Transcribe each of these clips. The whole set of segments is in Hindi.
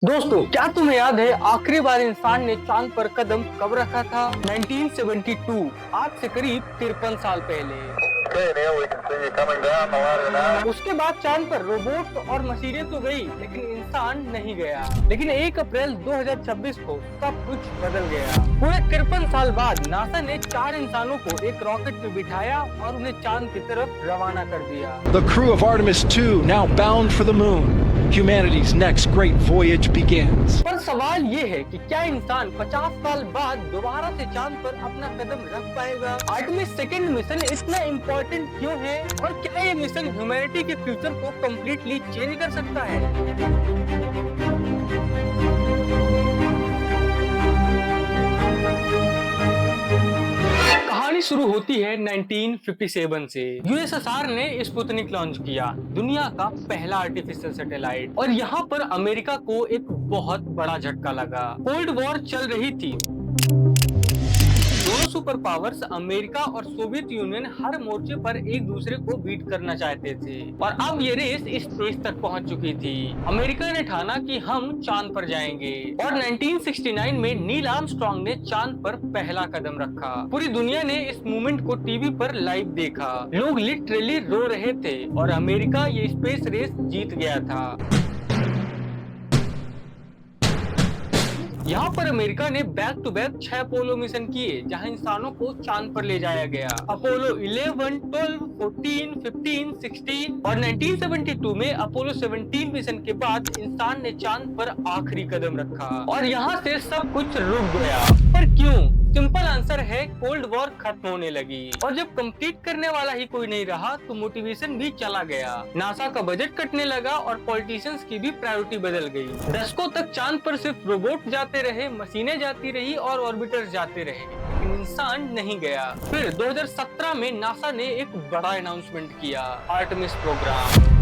दोस्तों, क्या तुम्हें याद है आखिरी बार इंसान ने चांद पर कदम कब रखा था? 1972, आज से करीब 53 साल पहले। Okay, Neil, we can see you coming down the ladder now. उसके बाद चांद पर रोबोट और मशीनें तो गई, लेकिन इंसान नहीं गया। लेकिन 1 अप्रैल 2026 को सब कुछ बदल गया। पूरे 53 साल बाद नासा ने 4 इंसानों को एक रॉकेट में बिठाया और उन्हें चांद की तरफ रवाना कर दिया। The crew of Artemis 2 now bound for the moon. Humanity's next great voyage begins. पर सवाल ये है कि क्या इंसान 50 साल बाद दोबारा से चांद पर अपना कदम रख पाएगा? आर्टेमिस सेकंड मिशन इतना इम्पोर्टेंट क्यों है और क्या ये मिशन ह्यूमैनिटी के फ्यूचर को कम्प्लीटली चेंज कर सकता है? कहानी शुरू होती है 1957 से। यूएसएसआर ने स्पुतनिक लॉन्च किया, दुनिया का पहला आर्टिफिशियल सैटेलाइट। और यहाँ पर अमेरिका को एक बहुत बड़ा झटका लगा। कोल्ड वॉर चल रही थी। दोनों सुपर पावर्स अमेरिका और सोवियत यूनियन हर मोर्चे पर एक दूसरे को बीट करना चाहते थे और अब ये रेस स्पेस तक पहुंच चुकी थी। अमेरिका ने ठाना कि हम चांद पर जाएंगे और 1969 में नील आर्मस्ट्रांग ने चांद पर पहला कदम रखा। पूरी दुनिया ने इस मूवमेंट को टीवी पर लाइव देखा। लोग लिटरली रो रहे थे और अमेरिका ये स्पेस रेस जीत गया था। यहाँ पर अमेरिका ने back to back 6 Apollo mission किए, जहाँ इंसानों को चांद पर ले जाया गया। अपोलो 11, 12, 14, 15, 16 और 1972 में अपोलो 17 मिशन के बाद इंसान ने चांद पर आखिरी कदम रखा और यहाँ से सब कुछ रुक गया। पर क्यों? सिंपल आंसर है, कोल्ड वॉर खत्म होने लगी और जब कंप्लीट करने वाला ही कोई नहीं रहा तो मोटिवेशन भी चला गया। नासा का बजट कटने लगा और पॉलिटिशियंस की भी प्रायोरिटी बदल गई। दशकों तक चांद पर सिर्फ रोबोट जाते रहे, मशीनें जाती रही और ऑर्बिटर्स जाते रहे, लेकिन इंसान नहीं गया। फिर 2017 में नासा ने एक बड़ा अनाउंसमेंट किया, आर्टेमिस प्रोग्राम।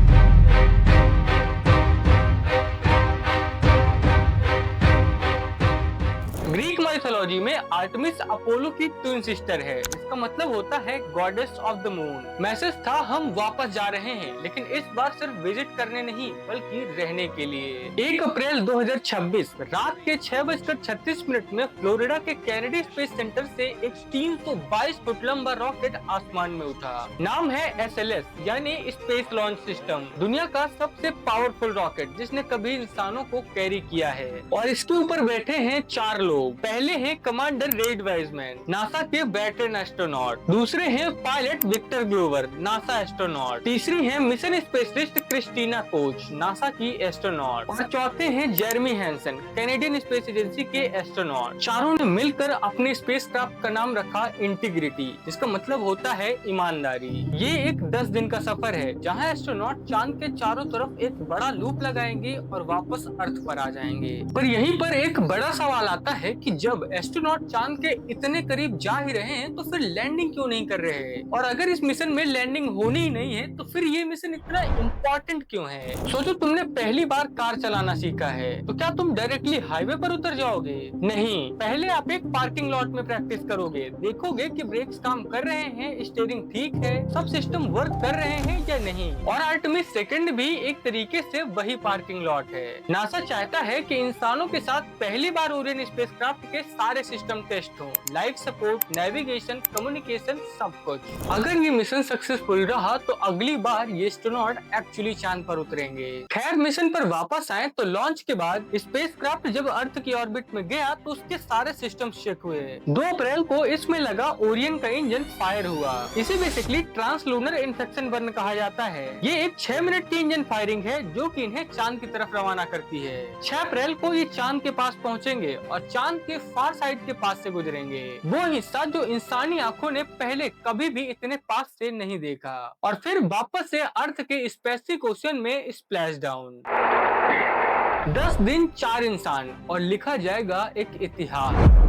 ग्रीक माइथोलॉजी में आर्टेमिस अपोलो की ट्विन सिस्टर है। इसका मतलब होता है goddess of the moon. Message था, हम वापस जा रहे हैं, लेकिन इस बार सिर्फ विजिट करने नहीं बल्कि रहने के लिए। 1 अप्रैल 2026 रात के 6:36 में फ्लोरिडा के कैनेडी स्पेस सेंटर से एक 322 फुट लंबा रॉकेट आसमान में उठा। नाम है SLS यानी स्पेस लॉन्च सिस्टम। दुनिया का सबसे पावरफुल रॉकेट जिसने कभी इंसानों को कैरी किया है और इसके ऊपर बैठे हैं 4 लोग। पहले हैं कमांडर रेड वाइजमैन, नासा के वेटरन एस्ट्रोनॉट। दूसरे हैं pilot Victor Glover, NASA astronaut. तीसरी हैं mission specialist Christina Koch, NASA की एस्ट्रोनॉट। और चौथे हैं Jeremy Hansen, Canadian space agency के एस्ट्रोनॉट। चारों ने मिलकर अपने स्पेसक्राफ्ट का नाम रखा इंटीग्रिटी, जिसका मतलब होता है ईमानदारी। ये एक 10 दिन का सफर है जहाँ एस्ट्रोनॉट चांद के चारों तरफ एक बड़ा लूप लगाएंगे और वापस अर्थ पर आ जाएंगे। पर यहीं पर एक बड़ा सवाल आता है कि जब एस्ट्रोनॉट चांद के इतने करीब जा ही रहे हैं तो फिर लैंडिंग क्यों नहीं कर रहे हैं? और अगर इस मिशन में लैंडिंग होनी ही नहीं है तो फिर ये मिशन इतना इम्पोर्टेंट क्यों है? सोचो, तुमने पहली बार कार चलाना सीखा है तो क्या तुम डायरेक्टली हाईवे पर उतर जाओगे? नहीं, पहले आप एक पार्किंग लॉट में प्रैक्टिस करोगे, देखोगे कि ब्रेक्स काम कर रहे हैं, स्टीयरिंग ठीक है, सब सिस्टम वर्क कर रहे हैं या नहीं। और आर्टेमिस सेकंड भी एक तरीके से वही पार्किंग लॉट है। नासा चाहता है कि इंसानों के साथ पहली बार ओरियन स्पेसक्राफ्ट के सारे सिस्टम टेस्ट हो, लाइफ सपोर्ट, नेविगेशन, कम्युनिकेशन, सब कुछ। अगर ये मिशन सक्सेसफुल रहा तो अगली बार ये एस्ट्रोनॉट एक्चुअली चांद पर उतरेंगे। खैर, मिशन पर वापस आए तो लॉन्च के बाद स्पेसक्राफ्ट जब अर्थ की ऑर्बिट में गया तो उसके सारे सिस्टम चेक हुए। 2 अप्रैल को इसमें लगा ओरियन का इंजन फायर हुआ। इसे बेसिकली ट्रांसलूनर इन्फेक्शन बर्न कहा जाता है। ये एक 6 मिनट की इंजन फायरिंग है जो कि इन्हें चांद की तरफ रवाना करती है। 6 अप्रैल को ये चांद के पास पहुंचेंगे और चांद के फार साइड के पास से गुजरेंगे, वो हिस्सा जो इंसानी आंखों ने पहले कभी भी इतने पास से नहीं देखा, और फिर वापस से अर्थ के स्पेसिफिक ओशन में स्प्लैश डाउन। 10 दिन 4 इंसान और लिखा जाएगा एक इतिहास।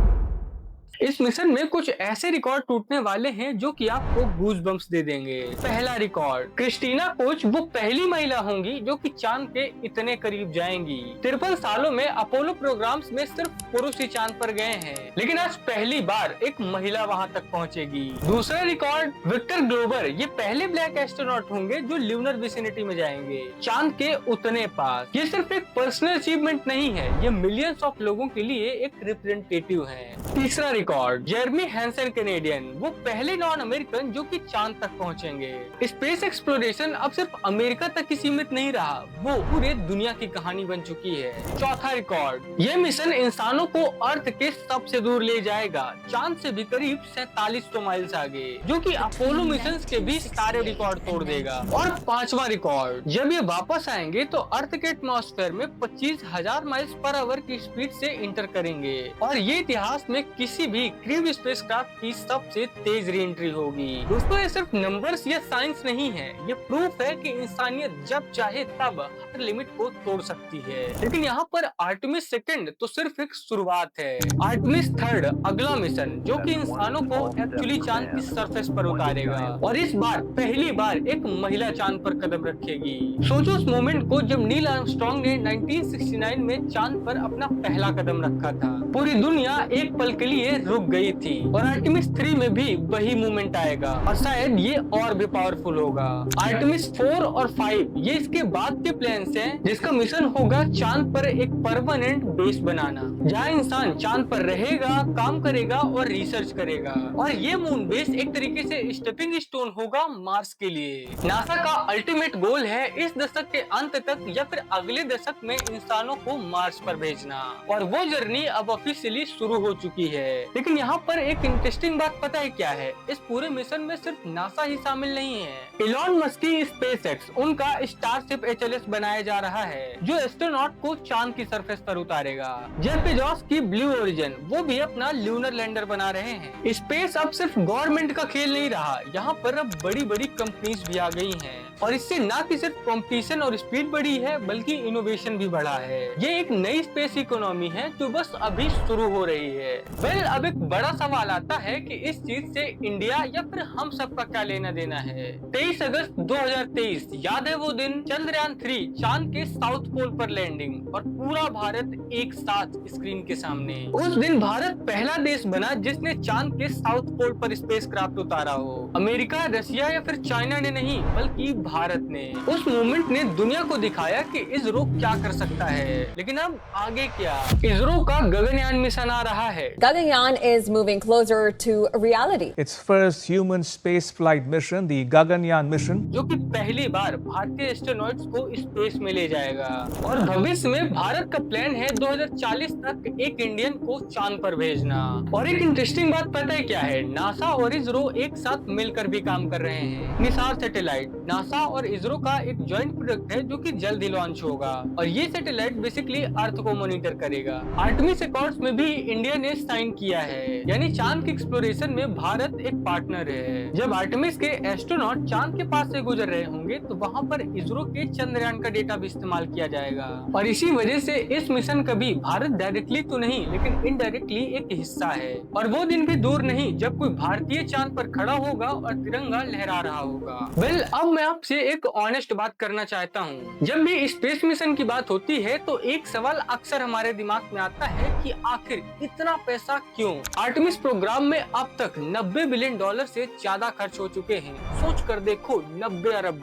इस मिशन में कुछ ऐसे रिकॉर्ड टूटने वाले हैं जो कि आपको गूज बम्प्स दे देंगे। पहला रिकॉर्ड, क्रिस्टीना कोच वो पहली महिला होंगी जो कि चांद के इतने करीब जाएंगी। 53 सालों में अपोलो प्रोग्राम्स में सिर्फ पुरुष ही चांद पर गए हैं, लेकिन आज पहली बार एक महिला वहां तक पहुंचेगी। दूसरा रिकॉर्ड विक्टर ग्लोबर, ये पहले ब्लैक एस्ट्रोनॉट होंगे जो ल्यूनर विसिनिटी में जाएंगे, चांद के उतने पास। ये सिर्फ एक पर्सनल अचीवमेंट नहीं है, ये मिलियंस ऑफ लोगों के लिए एक रिप्रेजेंटेटिव है। तीसरा रिकॉर्ड जेरमी हैंसन कैनेडियन, वो पहले नॉन अमेरिकन जो कि चांद तक पहुंचेंगे। स्पेस एक्सप्लोरेशन अब सिर्फ अमेरिका तक ही सीमित नहीं रहा, वो पूरे दुनिया की कहानी बन चुकी है। चौथा रिकॉर्ड, ये मिशन इंसानों को अर्थ के सबसे दूर ले जाएगा, चांद से भी करीब 4700 माइल्स आगे, जो कि अपोलो मिशन के भी सारे रिकॉर्ड तोड़ देगा। और पांचवा रिकॉर्ड, जब ये वापस आएंगे तो अर्थ के एटमॉस्फेयर में 25,000 माइल्स पर आवर की स्पीड से इंटर करेंगे, और ये इतिहास में किसी भी क्रू स्पेसक्राफ्ट की सबसे तेज री एंट्री होगी। दोस्तों, ये सिर्फ नंबर्स या साइंस नहीं है, ये प्रूफ है कि इंसानियत जब चाहे तब हर लिमिट को तोड़ सकती है। लेकिन यहाँ पर आर्टेमिस सेकंड तो सिर्फ एक शुरुआत है। आर्टेमिस थर्ड अगला मिशन, जो कि इंसानों को एक्चुअली चांद की सरफेस पर उतारेगा, और इस बार पहली बार एक महिला चांद पर कदम रखेगी। सोचो उस मोमेंट को जब नील आर्मस्ट्रांग ने 1969 में चांद पर अपना पहला कदम रखा था। पूरी दुनिया एक पल के लिए रुक गई थी, और आर्टेमिस 3 में भी वही मूवमेंट आएगा, और शायद ये और भी पावरफुल होगा। आर्टेमिस 4 और 5 ये इसके बाद के प्लान्स हैं, जिसका मिशन होगा चांद पर एक परमानेंट बेस बनाना, जहां इंसान चांद पर रहेगा, काम करेगा और रिसर्च करेगा। और ये मून बेस एक तरीके से स्टेपिंग स्टोन होगा मार्स के लिए। नासा का अल्टीमेट गोल है इस दशक के अंत तक या फिर अगले दशक में इंसानों को मार्स पर भेजना, और वो जर्नी अब ऑफिशियली शुरू हो चुकी है। लेकिन यहाँ पर एक इंटरेस्टिंग बात पता है क्या है, इस पूरे मिशन में सिर्फ नासा ही शामिल नहीं है। इलॉन मस्क की स्पेसएक्स, उनका स्टारशिप HLS बनाया जा रहा है, जो एस्ट्रोनॉट को चांद की सरफेस पर उतारेगा। जेफ बेजोस की ब्लू ओरिजिन, वो भी अपना ल्यूनर लैंडर बना रहे हैं। स्पेस अब सिर्फ गवर्नमेंट का खेल नहीं रहा, यहाँ पर अब बड़ी बड़ी कंपनीज भी आ गई हैं, और इससे न कि सिर्फ कंपटीशन और स्पीड बढ़ी है, बल्कि इनोवेशन भी बढ़ा है। ये एक नई स्पेस इकोनॉमी है जो बस अभी शुरू हो रही है। वेल, अब एक बड़ा सवाल आता है कि इस चीज से इंडिया या फिर हम सबका क्या लेना देना है। 23 अगस्त 2023 याद है वो दिन, चंद्रयान 3 चांद के साउथ पोल पर लैंडिंग, और पूरा भारत एक साथ स्क्रीन के सामने। उस दिन भारत पहला देश बना जिसने चांद के साउथ पोल पर स्पेसक्राफ्ट उतारा हो। अमेरिका, रशिया या फिर चाइना ने नहीं, बल्कि भारत ने। उस मूवमेंट ने दुनिया को दिखाया कि इसरो क्या कर सकता है। लेकिन अब आगे क्या? इसरो का गगनयान मिशन आ रहा है। Gaganyaan is moving closer to reality. Its first human space flight mission, the Gaganyaan mission, जो कि पहली बार भारतीय एस्ट्रोनॉट्स को स्पेस में ले जाएगा, और भविष्य में भारत का प्लान है 2040 तक एक इंडियन को चांद पर भेजना। और एक इंटरेस्टिंग बात पता है क्या है, नासा और इसरो एक साथ मिलकर भी काम कर रहे हैं। निसार सैटेलाइट नासा और इसरो का एक ज्वाइंट प्रोजेक्ट है जो कि जल्द ही लॉन्च होगा, और ये सैटेलाइट बेसिकली अर्थ को मॉनिटर करेगा। आर्टेमिस अकॉर्ड्स में भी इंडिया ने साइन किया है, यानी चांद के एक्सप्लोरेशन में भारत एक पार्टनर है। जब आर्टेमिस के एस्ट्रोनॉट चांद के पास से गुजर रहे होंगे तो वहाँ पर इसरो के चंद्रयान का डेटा भी इस्तेमाल किया जाएगा, और इसी वजह से इस मिशन का भी भारत डायरेक्टली तो नहीं लेकिन इनडायरेक्टली एक हिस्सा है। और वो दिन भी दूर नहीं जब कोई भारतीय चांद पर खड़ा होगा और तिरंगा लहरा रहा होगा। वेल, अब मैं आपसे एक ऑनेस्ट बात करना चाहता हूँ। जब भी स्पेस मिशन की बात होती है तो एक सवाल अक्सर हमारे दिमाग में आता है कि आखिर इतना पैसा क्यों? आर्टेमिस प्रोग्राम में अब तक $90 बिलियन से ज्यादा खर्च हो चुके हैं। सोच कर देखो, $90 अरब।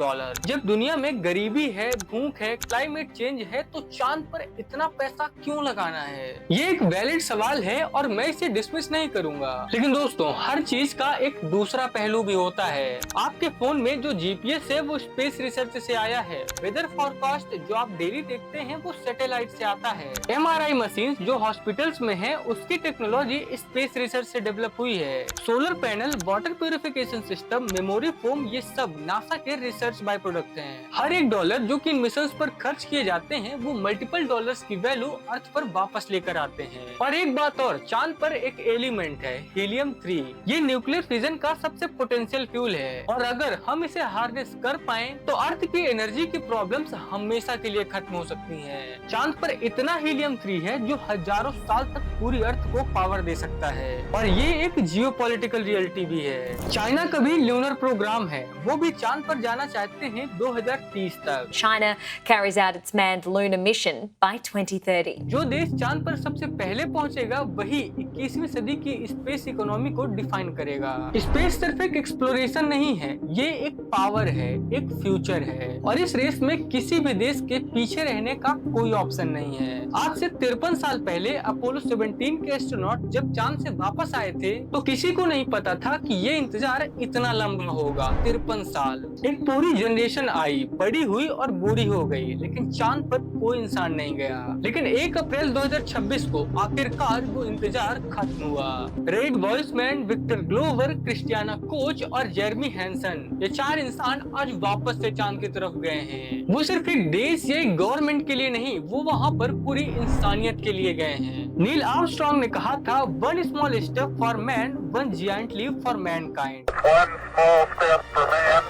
जब दुनिया में गरीबी है, भूख है, क्लाइमेट चेंज है, तो चांद पर इतना पैसा क्यों लगाना है? ये एक वैलिड सवाल है और मैं इसे डिसमिस नहीं करूंगा। लेकिन दोस्तों, हर चीज का एक दूसरा पहलू भी होता है। आपके फोन में जो GPS है वो स्पेस रिसर्च से आया है। वेदर फॉरकास्ट जो आप डेली देखते हैं वो सैटेलाइट से आता है। MRI मशीन जो हॉस्पिटल्स में है उसकी टेक्नोलॉजी स्पेस रिसर्च से डेवलप हुई है। Solar panel, water purification system, memory foam, ये सब नासा के रिसर्च बाय प्रोडक्ट हैं। हर एक डॉलर जो कि इन मिशंस पर खर्च किए जाते हैं वो मल्टीपल डॉलर्स की वैल्यू अर्थ पर वापस लेकर आते हैं। और एक बात और, चांद पर एक एलिमेंट है हीलियम 3। ये न्यूक्लियर फिजन का सबसे पोटेंशियल फ्यूल है, और अगर हम इसे हार्नेस कर पाए तो अर्थ की एनर्जी की प्रॉब्लम्स हमेशा के लिए खत्म हो सकती हैं। चांद पर इतना हीलियम 3 है जो हजारों साल तक पूरी अर्थ को पावर दे सकता है, और ये एक जियोपॉलिटिकल रियलिटी भी है। चाइना का भी ल्यूनर प्रोग्राम है, वो भी चांद पर जाना चाहते हैं 2030 तक। China carries out its manned lunar mission by 2030. जो देश चांद पर सबसे पहले पहुंचेगा वही 21वीं सदी की स्पेस इकोनॉमी को डिफाइन करेगा। स्पेस सिर्फ एक एक्सप्लोरेशन नहीं है, ये एक पावर है, एक फ्यूचर है और इस रेस में किसी भी देश के पीछे रहने का कोई ऑप्शन नहीं है। आज से 53 साल पहले अपोलो 17 के एस्ट्रोनॉट जब चांद से वापस आए थे तो किसी को नहीं पता था कि ये इंतजार इतना लंबा होगा। 53 साल, एक पूरी जनरेशन आई, बड़ी हुई और बूढ़ी हो गई, लेकिन चांद पर कोई इंसान नहीं गया। लेकिन 1 अप्रैल 2026 को आखिरकार वो इंतजार खत्म हुआ। Reid Wiseman, Victor Glover, Christina Koch और जेरमी हैंसन, ये 4 इंसान आज वापस से चांद की तरफ गए हैं। वो सिर्फ एक देश या एक गवर्नमेंट के लिए नहीं, वो वहाँ पर पूरी इंसानियत के लिए गए हैं। नील आर्मस्ट्रांग ने कहा था, one small step for man, one giant leap for mankind. One small step for man,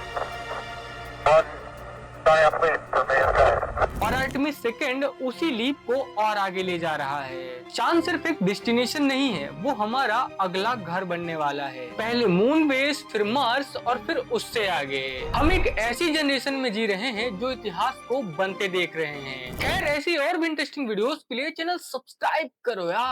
one giant leap for mankind. और आर्टेमिस सेकंड उसी लीप को और आगे ले जा रहा है। चांद सिर्फ एक डेस्टिनेशन नहीं है, वो हमारा अगला घर बनने वाला है। पहले मून बेस, फिर मार्स और फिर उससे आगे। हम एक ऐसी जनरेशन में जी रहे हैं जो इतिहास को बनते देख रहे हैं। खैर, ऐसी और भी इंटरेस्टिंग वीडियोस के लिए चैनल सब्सक्राइब करो यार।